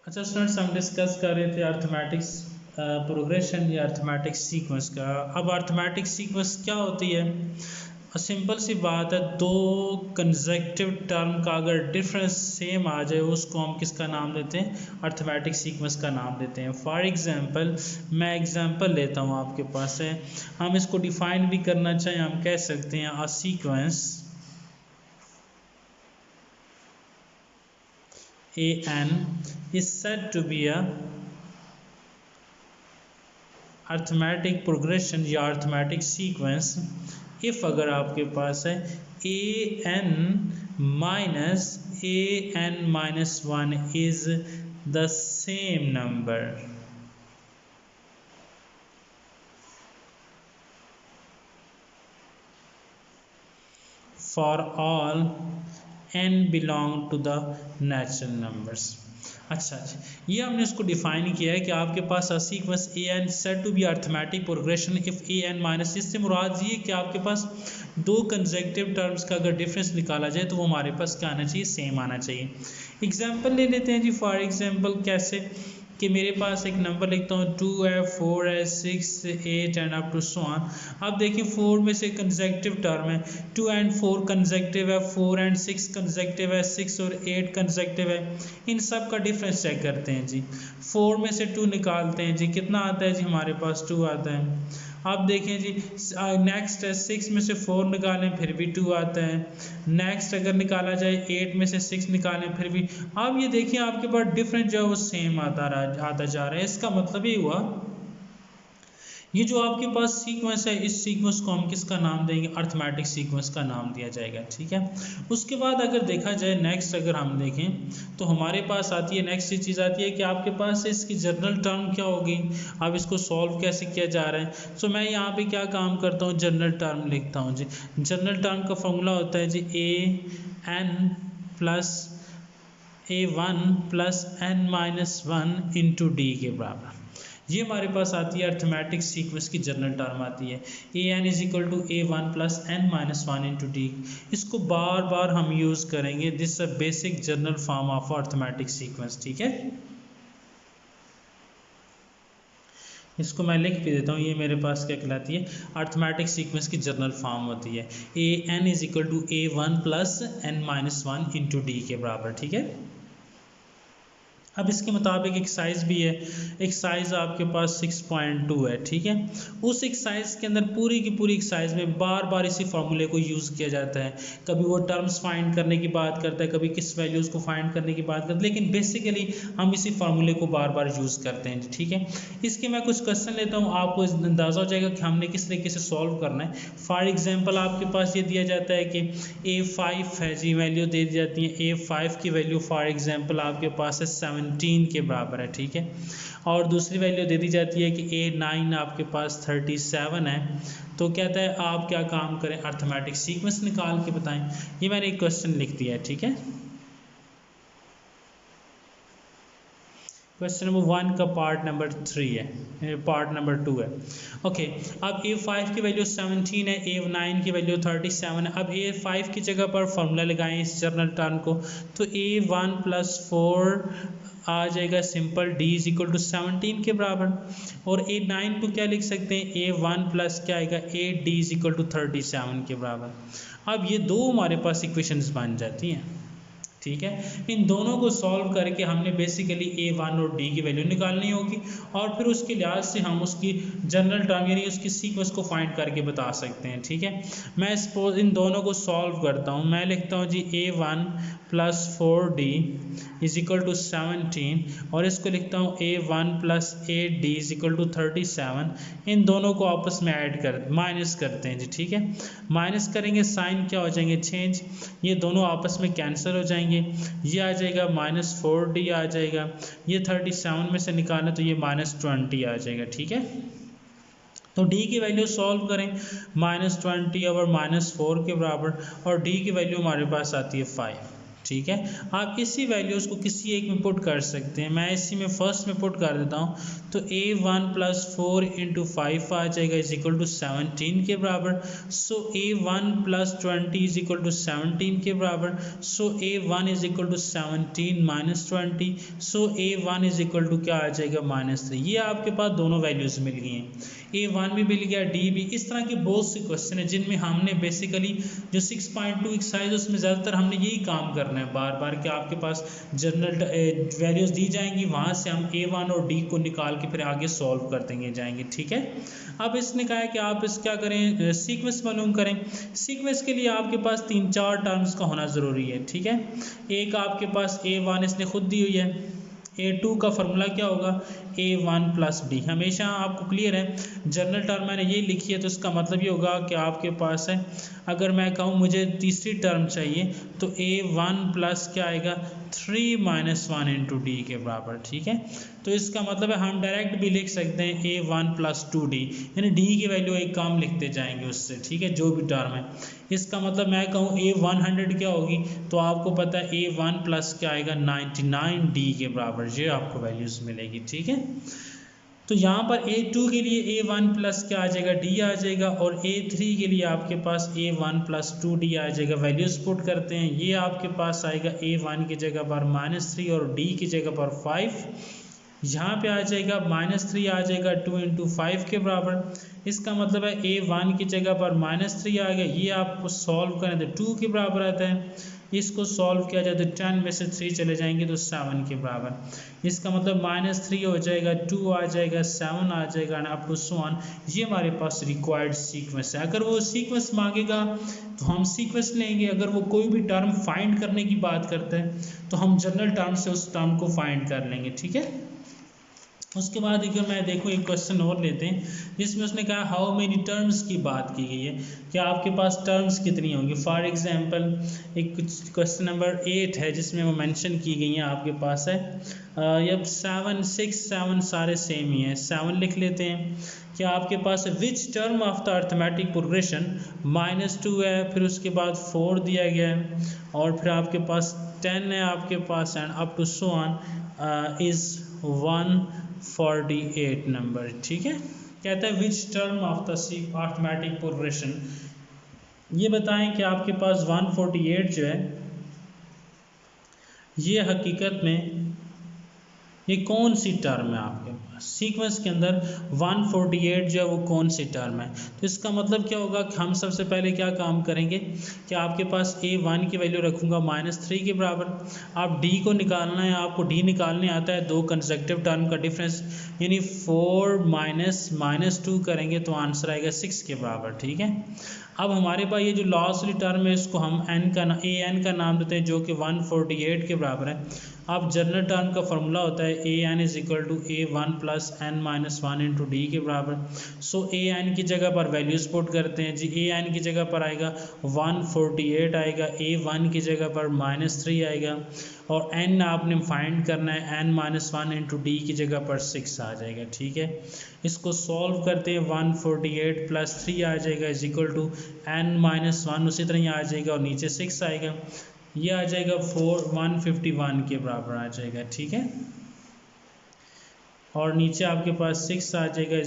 अच्छा स्टूडेंट्स, हम डिस्कस कर रहे थे अर्थमेटिक्स प्रोग्रेशन या अर्थमेटिक सीक्वेंस का। अब अर्थमेटिक सीक्वेंस क्या होती है? सिंपल सी बात है, दो कंसेक्यूटिव टर्म का अगर डिफरेंस सेम आ जाए उसको हम किसका नाम देते हैं? अर्थमेटिक सीक्वेंस का नाम देते हैं। फॉर एग्जांपल, मैं एग्जांपल लेता हूँ, आपके पास है, हम इसको डिफाइन भी करना चाहें, हम कह सकते हैं a sequence AN is said to be a arithmetic progression या arithmetic sequence if अगर आपके पास है AN minus 1 is the same number for all n belong to the natural numbers। अच्छा जी, ये हमने इसको डिफाइन किया है कि आपके पास a sequence A N set to be arithmetic progression if A N minus, इससे मुराद ये कि आपके पास दो कंसेक्यूटिव टर्म्स का अगर डिफरेंस निकाला जाए तो वो हमारे पास क्या आना चाहिए? सेम आना चाहिए। एग्जांपल ले लेते हैं जी। फॉर एग्जांपल कैसे कि मेरे पास एक नंबर लिखता हूँ 2 है, 4 है, 6, 8 and up to so on. अब देखिए 4 में से कंसेक्यूटिव टर्म है, 2 एंड 4 कंसेक्यूटिव है, 4 एंड 6 कंसेक्यूटिव है, 6 और 8 कंसेक्यूटिव है। इन सब का डिफरेंस चेक करते हैं जी। 4 में से 2 निकालते हैं जी, कितना आता है जी? हमारे पास 2 आता है। अब देखें जी, नेक्स्ट है 6 में से 4 निकालें फिर भी 2 आता है। नेक्स्ट अगर निकाला जाए 8 में से 6 निकालें फिर भी। अब ये देखिए आपके पास डिफरेंस जो है वो सेम आता जा रहा है। इसका मतलब ये हुआ, ये जो आपके पास सीक्वेंस है, इस सीक्वेंस को हम किसका नाम देंगे? अर्थमेटिक सीक्वेंस का नाम दिया जाएगा। ठीक है। उसके बाद अगर देखा जाए नेक्स्ट, अगर हम देखें तो हमारे पास आती है नेक्स्ट चीज़ आती है कि आपके पास इसकी जनरल टर्म क्या होगी। अब इसको सॉल्व कैसे किया जा रहा है? सो मैं यहाँ पे क्या काम करता हूँ, जनरल टर्म लिखता हूँ जी। जनरल टर्म का फॉर्मूला होता है जी AN plus A1 plus N-1 into D के बराबर। ये हमारे पास आती है अर्थमेटिक सीक्वेंस की जनरल टर्म आती है AN is equal to A1 plus N-1 into D. इसको बार बार हम यूज़ करेंगे। This a basic general form of arithmetic sequence. ठीक है, इसको मैं लिख भी देता हूँ। ये मेरे पास क्या कहलाती है? अर्थमेटिक सीक्वेंस की जनरल फॉर्म होती है AN is equal to A1 plus N-1 into D के बराबर। ठीक है। अब इसके मुताबिक एक्सरसाइज भी है। एक्सरसाइज आपके पास 6.2 है। ठीक है। उस एक्सरसाइज के अंदर पूरी की पूरी एक्सरसाइज में बार बार इसी फार्मूले को यूज़ किया जाता है। कभी वो टर्म्स फाइंड करने की बात करता है, कभी किस वैल्यूज़ को फाइंड करने की बात करता है, लेकिन बेसिकली हम इसी फार्मूले को बार बार यूज़ करते हैं। ठीक है। इसके मैं कुछ क्वेश्चन लेता हूँ, आपको अंदाज़ा हो जाएगा कि हमने किस तरीके से सॉल्व करना है। फॉर एग्जाम्पल आपके पास ये दिया जाता है कि A5 है जी, वैल्यू दे दी जाती है। A5 की वैल्यू फॉर एग्जाम्पल आपके पास है 17 के बराबर है। ठीक है। और दूसरी वैल्यू दे दी जाती है कि A9 आपके पास 37 है। तो कहता है आप क्या काम करें, अर्थमेटिक सीक्वेंस निकाल के बताएं। ये मैंने एक क्वेश्चन लिख दिया है। ठीक है। क्वेश्चन नंबर 1 का पार्ट नंबर 3 है, पार्ट नंबर 2 है। ओके। अब A5 की वैल्यू 17 है, A9 की वैल्यू 37 है। अब A5 की जगह पर फॉर्मूला लगाएं इस जनरल टर्म को, तो A1 प्लस 4 आ जाएगा simple, D is equal to 17 के बराबर। और A9 को क्या लिख सकते हैं? A1 प्लस क्या आएगा? AD इज इक्वल टू 37 के बराबर। अब ये दो हमारे पास इक्वेशंस बन जाती हैं। ठीक है। इन दोनों को सॉल्व करके हमने बेसिकली A1 और D की वैल्यू निकालनी होगी, और फिर उसके लिहाज से हम उसकी जनरल टर्म यानी उसकी सीक्वेंस को फाइंड करके बता सकते हैं। ठीक है। मैं सपोज इन दोनों को सॉल्व करता हूँ। मैं लिखता हूँ जी A1 plus 4D is equal to 17, और इसको लिखता हूँ A1 plus 8D is equal to 37। इन दोनों को आपस में ऐड कर माइनस करते हैं जी। ठीक है। माइनस करेंगे, साइन क्या हो जाएंगे? चेंज। ये दोनों आपस में कैंसिल हो जाएंगे। ये आ जाएगा -4D आ जाएगा। ये 37 में से निकालें तो ये -20 आ जाएगा। ठीक है। तो D की वैल्यू सॉल्व करें, -20 और -4 के बराबर, और D की वैल्यू हमारे पास आती है 5। ठीक है। आप इसी वैल्यूज़ को किसी एक में पुट कर सकते हैं। मैं इसी में फर्स्ट में पुट कर देता हूँ, तो A1 + 4 × 5 आ जाएगा = 17 के बराबर। सो A1 + 20 = 17 के बराबर। सो A1 = 17 - 20। सो A1 = क्या आ जाएगा -3। ये आपके पास दोनों वैल्यूज़ मिल गई हैं, A1 भी मिल गया, D भी। इस तरह के बहुत से क्वेश्चन है जिनमें हमने बेसिकली जो 6.2 एक्सरसाइज उसमें ज़्यादातर हमने यही काम करना है बार बार कि आपके पास जनरल वैल्यूज़ दी जाएंगी, वहाँ से हम A1 और D को निकाल के फिर आगे सॉल्व कर देंगे जाएंगे, ठीक है। अब इसने कहा है कि आप इस क्या करें, सीक्वेंस मालूम करें। सीक्वेंस के लिए आपके पास 3-4 टर्म्स का होना ज़रूरी है, ठीक है। एक आपके पास A1 इसने खुद दी हुई है, A2 का फॉर्मूला क्या होगा, A1 + D। हमेशा आपको क्लियर है, जनरल टर्म मैंने ये लिखी है तो इसका मतलब ये होगा कि आपके पास है, अगर मैं कहूँ मुझे तीसरी टर्म चाहिए तो A1 + क्या आएगा 3 - 1 × D के बराबर, ठीक है। तो इसका मतलब है हम डायरेक्ट भी लिख सकते हैं A1 + 2D, यानी D की वैल्यू एक काम लिखते जाएंगे उससे, ठीक है, जो भी टर्म है। इसका मतलब मैं कहूँ A100 क्या होगी, तो आपको पता है A1 + क्या आएगा 99 D के बराबर, ये आपको वैल्यूज़ मिलेगी, ठीक है। तो यहाँ पर A2 के लिए A1 + क्या आ जाएगा D आ जाएगा, और A3 के लिए आपके पास A1 + 2D आ जाएगा। वैल्यूज़ पुट करते हैं, ये आपके पास आएगा A1 की जगह पर -3 और D की जगह पर 5। यहाँ पे आ जाएगा -3 आ जाएगा 2 × 5 के बराबर। इसका मतलब है A1 की जगह पर -3 आ गया, ये आपको सॉल्व करें तो 2 के बराबर आता है। इसको सॉल्व किया जाए तो 10 में से 3 चले जाएंगे तो 7 के बराबर। इसका मतलब -3 हो जाएगा, 2 आ जाएगा, 7 आ जाएगा, अप टू सो ऑन। ये हमारे पास रिक्वायर्ड सीक्वेंस है। अगर वो सीक्वेंस मांगेगा तो हम सीक्वेंस लेंगे, अगर वो कोई भी टर्म फाइंड करने की बात करता है तो हम जनरल टर्म से उस टर्म को फाइंड कर लेंगे, ठीक है। उसके बाद अगर मैं देखूँ एक क्वेश्चन और लेते हैं जिसमें उसने कहा हाउ मेनी टर्म्स की बात की गई है, कि आपके पास टर्म्स कितनी होंगी। फॉर एग्जांपल एक क्वेश्चन नंबर 8 है जिसमें वो मेंशन की गई हैं, आपके पास है अब 7 6 7 सारे सेम ही हैं, 7 लिख लेते हैं। क्या आपके पास which term of the arithmetic progression -2 है, फिर उसके बाद 4 दिया गया है, और फिर आपके पास 10 है आपके पास, and up to so on is 148 number, ठीक है। कहता है which term of the arithmetic progression, ये बताएं कि आपके पास 148 जो है ये हकीकत में ये कौन सी टर्म है आपके पास सीक्वेंस के अंदर 148 जो है वो कौन सी टर्म है। तो इसका मतलब क्या होगा कि हम सबसे पहले क्या काम करेंगे कि आपके पास A1 की वैल्यू रखूँगा -3 के बराबर। आप D को निकालना है, आपको D निकालने आता है, दो कंसेक्टिव टर्म का डिफरेंस, यानी 4 - -2 करेंगे तो आंसर आएगा 6 के बराबर, ठीक है। अब हमारे पास ये जो लास्ट वाली टर्म है इसको हम AN का नाम देते हैं, जो कि 148 के बराबर है। अब जनरल टर्म का फॉर्मूला होता है AN = A1 + n - 1 × D के बराबर। सो AN की जगह पर वैल्यूज़ पुट करते हैं जी। AN की जगह पर आएगा 148 आएगा, A1 की जगह पर -3 आएगा, और n आपने फाइंड करना है, n - 1 × D की जगह पर 6 आ जाएगा, ठीक है। इसको सॉल्व करते हैं, 148 + 3 आ जाएगा n - 1, उसी तरह यहाँ आ जाएगा और नीचे 6 आएगा, ये आ जाएगा 151 के बराबर आ जाएगा, ठीक है। और नीचे आपके पास 6 आ जाएगा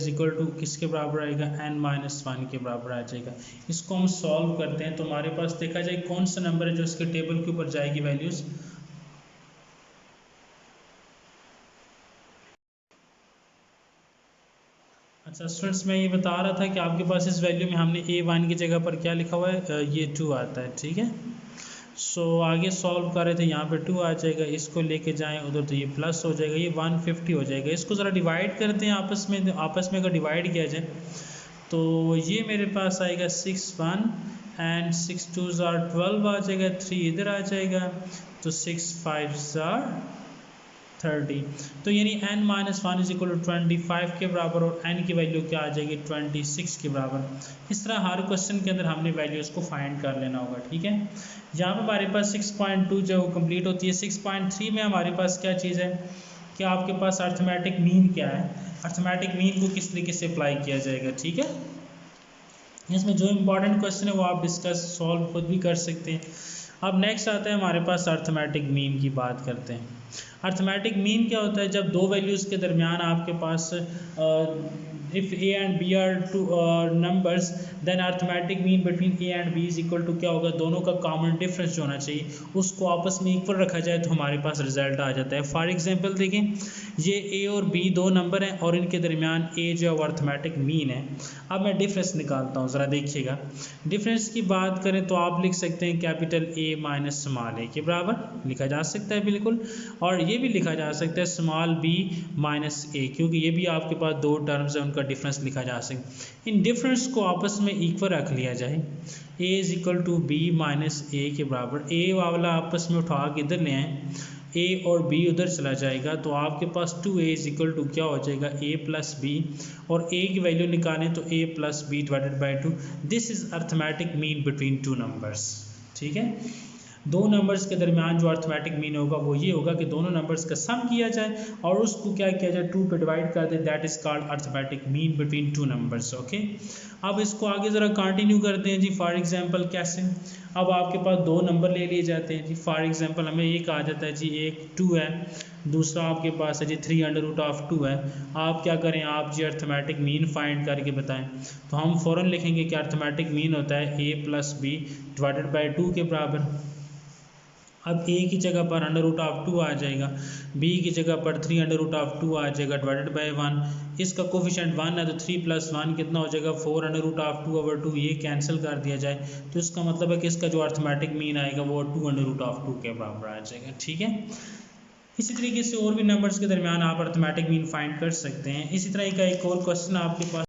किसके बराबर आएगा, n - 1 के बराबर आ जाएगा। इसको हम सॉल्व करते हैं तो हमारे पास देखा जाए कौन सा नंबर है जो इसके टेबल के ऊपर जाएगी वैल्यूज़। अच्छा स्टूडेंट्स, मैं ये बता रहा था कि आपके पास इस वैल्यू में हमने A1 की जगह पर क्या लिखा हुआ है, ये 2 आता है, ठीक है। सो आगे सॉल्व कर रहे थे, यहाँ पे 2 आ जाएगा, इसको लेके जाएं उधर तो ये प्लस हो जाएगा, ये 150 हो जाएगा। इसको ज़रा डिवाइड करते हैं आपस में अगर डिवाइड किया जाए तो ये मेरे पास आएगा 61 एंड 6 2s are 12 आ जाएगा, 3 इधर आ जाएगा तो 6 5s are 30। तो यानी n - 1 = 25 के बराबर, और n की वैल्यू क्या आ जाएगी 26 के बराबर। इस तरह हर क्वेश्चन के अंदर हमने वैल्यूज़ को फाइंड कर लेना होगा, ठीक है। यहाँ पर हमारे पास 6.2 जो कंप्लीट होती है। 6.3 में हमारे पास क्या चीज़ है कि आपके पास अर्थमेटिक मीन क्या है, अर्थमेटिक मीन को किस तरीके से अप्लाई किया जाएगा, ठीक है। इसमें जो इम्पोर्टेंट क्वेश्चन है वो आप डिस्कस सॉल्व खुद भी कर सकते हैं। अब नेक्स्ट आता है हमारे पास अर्थमेटिक मीन की बात करते हैं। अर्थमेटिक मीन क्या होता है? जब दो वैल्यूज़ के दरमियान आपके पास if A and B are two numbers then arithmetic mean between A and B is equal to क्या होगा, दोनों का कॉमन डिफरेंस जो होना चाहिए उसको आपस में इक्वल रखा जाए तो हमारे पास रिजल्ट आ जाता है। फॉर एग्जांपल देखें, ये ए और बी दो नंबर हैं और इनके दरमियान ए जो है वो अर्थमेटिक मीन है। अब मैं डिफरेंस निकालता हूँ, ज़रा देखिएगा। डिफरेंस की बात करें तो आप लिख सकते हैं कैपिटल ए माइनस स्मॉल ए के बराबर लिखा जा सकता है बिल्कुल, और ये भी लिखा जा सकता है स्मॉल बी माइनस ए, क्योंकि ये भी आपके पास दो टर्म्स हैं, उनका डिफरेंस लिखा जा सकता है। इन डिफरेंस को आपस में इक्वल रख लिया जाए, a is equal to B minus A के बराबर। a वाला आपस में उठा के इधर ले आए, a और b उधर चला जाएगा तो आपके पास 2a इज इक्वल टू क्या हो जाएगा, a प्लस बी, और a की वैल्यू निकालें तो a plus B divided by 2। This is arithmetic mean between two numbers. ठीक है, दो नंबर्स के दरमियान जो अर्थमेटिक मीन होगा वो ये होगा कि दोनों नंबर्स का सम किया जाए और उसको क्या किया जाए, 2 पे डिवाइड कर दे, that is called arithmetic mean between two numbers. Okay, अब इसको आगे ज़रा कंटिन्यू करते हैं जी। फॉर एग्जांपल कैसे, अब आपके पास दो नंबर ले लिए जाते हैं जी। फॉर एग्जांपल हमें ये कहा जाता है जी, एक 2 है, दूसरा आपके पास है जी 3√2 है। आप क्या करें, आप जी अर्थमेटिक मीन फाइंड करके बताएं। तो हम फ़ौरन लिखेंगे कि अर्थमेटिक मीन होता है a plus B divided by 2 के बराबर। अब a की जगह पर √2 आ जाएगा, b की जगह पर 3√2 आ जाएगा डिवाइडेड बाई 1। इसका कोफिशिएंट 1 है तो 3 + 1 कितना हो जाएगा, 4√2/2। ये कैंसिल कर दिया जाए तो इसका मतलब है कि इसका जो अर्थमेटिक मीन आएगा वो 2√2 के बराबर आ जाएगा। ठीक है, इसी तरीके से और भी नंबर्स के दरमियान आप अर्थमेटिक मीन फाइंड कर सकते हैं। इसी तरह का एक और क्वेश्चन आपके पास